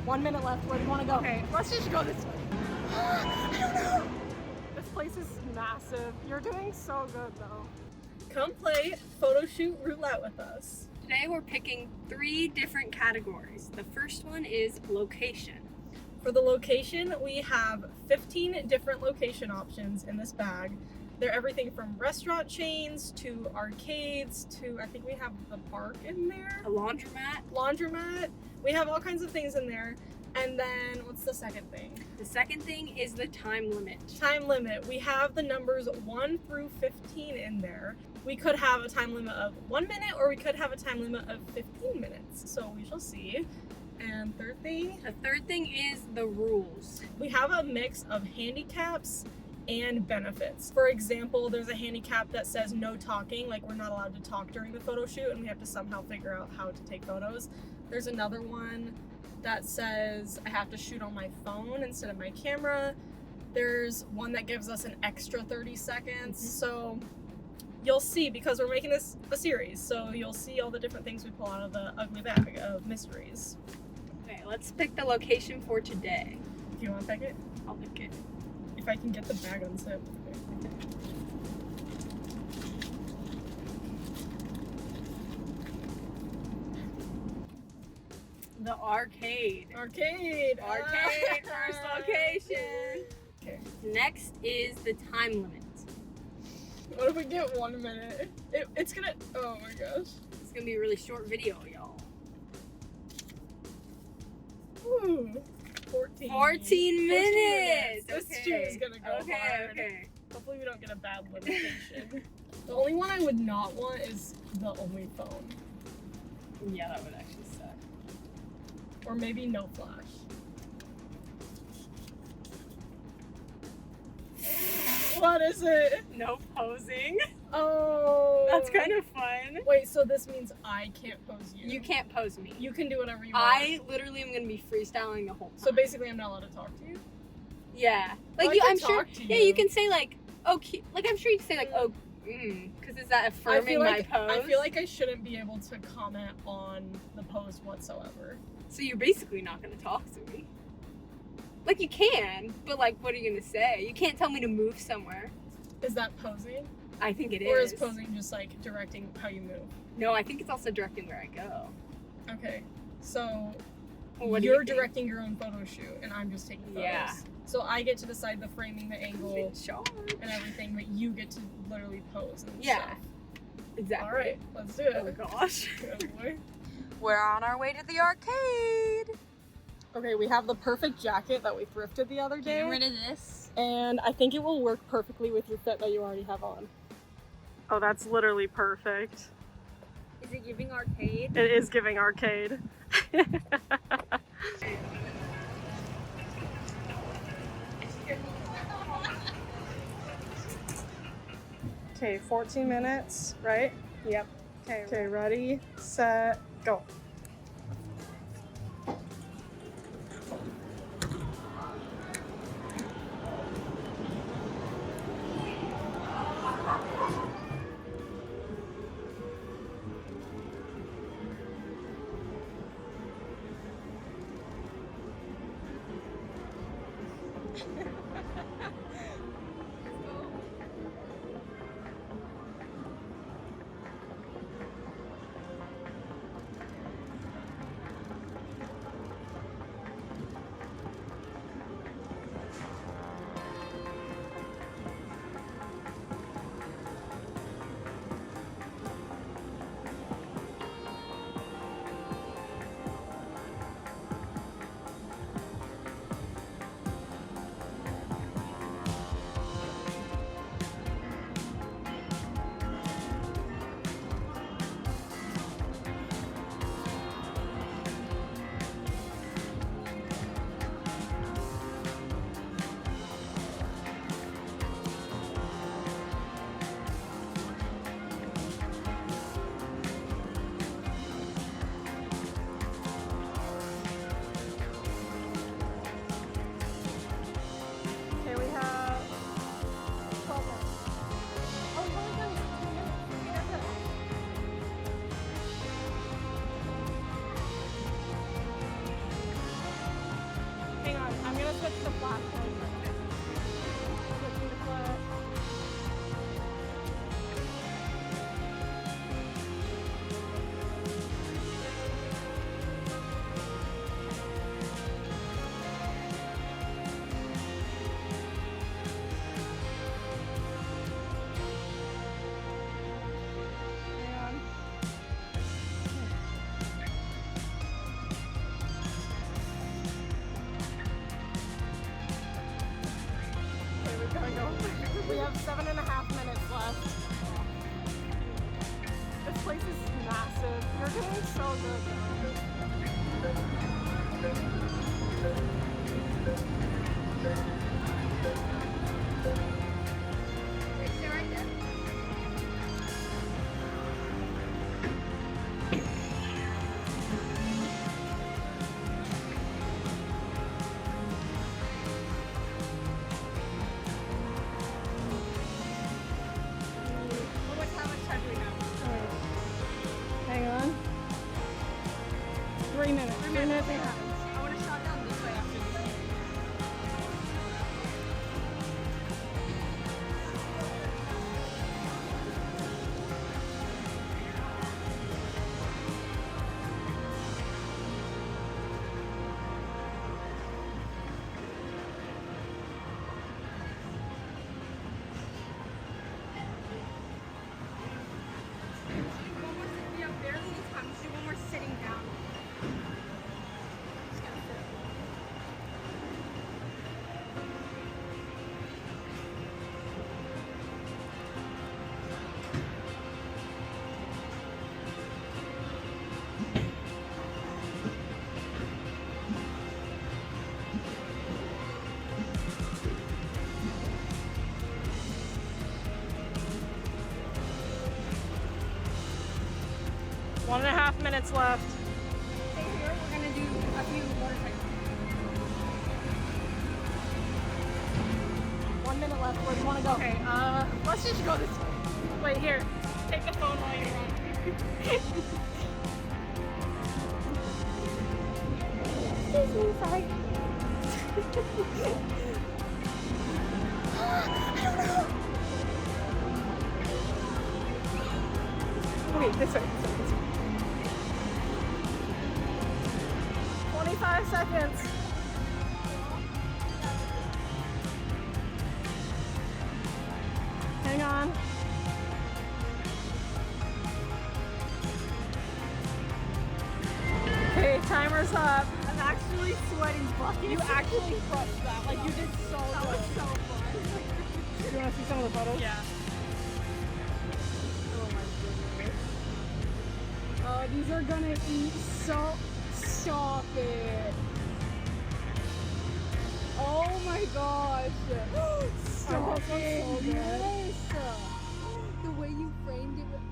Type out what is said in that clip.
1 minute left. Where do you want to go? Okay, let's just go this way. I don't know. This place is massive. You're doing so good though. Come play Photoshoot Roulette with us. Today we're picking 3 different categories. The first one is location. For the location, we have 15 different location options in this bag. They're everything from restaurant chains to arcades to, I think we have the park in there. A laundromat. Laundromat. We have all kinds of things in there. And then, what's the second thing? The second thing is the time limit. Time limit. We have the numbers 1 through 15 in there. We could have a time limit of 1 minute, or we could have a time limit of 15 minutes. So we shall see. And third thing? The third thing is the rules. We have a mix of handicaps and benefits. For example, there's a handicap that says no talking, like we're not allowed to talk during the photo shoot and we have to somehow figure out how to take photos. There's another one that says I have to shoot on my phone instead of my camera. There's one that gives us an extra 30 seconds. So you'll see, because we're making this a series, so you'll see all the different things we pull out of the ugly bag of mysteries. Okay, let's pick the location for today. Do you want to pick it? I'll pick it. If I can get the bag unzipped. The arcade. Arcade! Arcade, first location. Okay. Next is the time limit. What if we get 1 minute? It's gonna, oh my gosh. It's gonna be a really short video, y'all. Ooh, 14. 14 minutes! This Okay. shoot is gonna go hard. Okay. Hopefully we don't get a bad limitation. The only one I would not want is the only phone. Yeah, that would actually suck. Or maybe no flash. What is it? No posing. Oh. That's kind of fun. Wait, so this means I can't pose you? You can't pose me. You can do whatever you want. I literally am gonna be freestaling the whole time. So basically I'm not allowed to talk to you? Yeah. Like I you, can I'm sure. talk to Yeah, you. you can say like, oh, like I'm sure you can say like, oh, because is that affirming my pose? I feel like I shouldn't be able to comment on the pose whatsoever. So you're basically not gonna talk to me. Like you can, but like, what are you gonna say? You can't tell me to move somewhere. Is that posing? I think it Or is. is posing just like directing how you move? No, I think it's also directing where I go. Okay, so Well, what do you you're think? directing your own photo shoot and I'm just taking photos. Yeah. So I get to decide the framing, the angle, In charge. and everything, but you get to literally pose and Yeah. stuff. Exactly. All right, let's do Oh my it. gosh. Good boy. We're on our way to the arcade. Okay, we have the perfect jacket that we thrifted the other day. Get rid of this. And I think it will work perfectly with your fit that you already have on. Oh, that's literally perfect. Is it giving arcade? It is giving arcade. Okay, 14 minutes, right? Yep. Okay, ready, set, go. gonna switch to flashlight. Switching to flash. We have 7.5 minutes left. This place is massive. You're doing so good. Wait, stay right there. How much time do we have? Hang on. 3 minutes. 3 minutes and a half. I want to shot down this way after this. We have barely any time. Let's do one more sitting down. One and a half minutes left. Stay here. We're gonna do a few motorcycles. 1 minute left. Where do you want to go? Okay, let's just go this way. Wait, here. Take the phone while you're on. Excuse me, sorry. Wait, this way. 25 seconds. Hang on. Okay, timer's up. I'm actually sweating buckets. You actually crushed that. Like you did so That good. was so fun. Do you want to see some of the photos? Yeah. Oh my goodness. Oh, these are gonna eat so. Stop it. Oh my gosh. Stop That was so it. good. Yes. The way you framed it with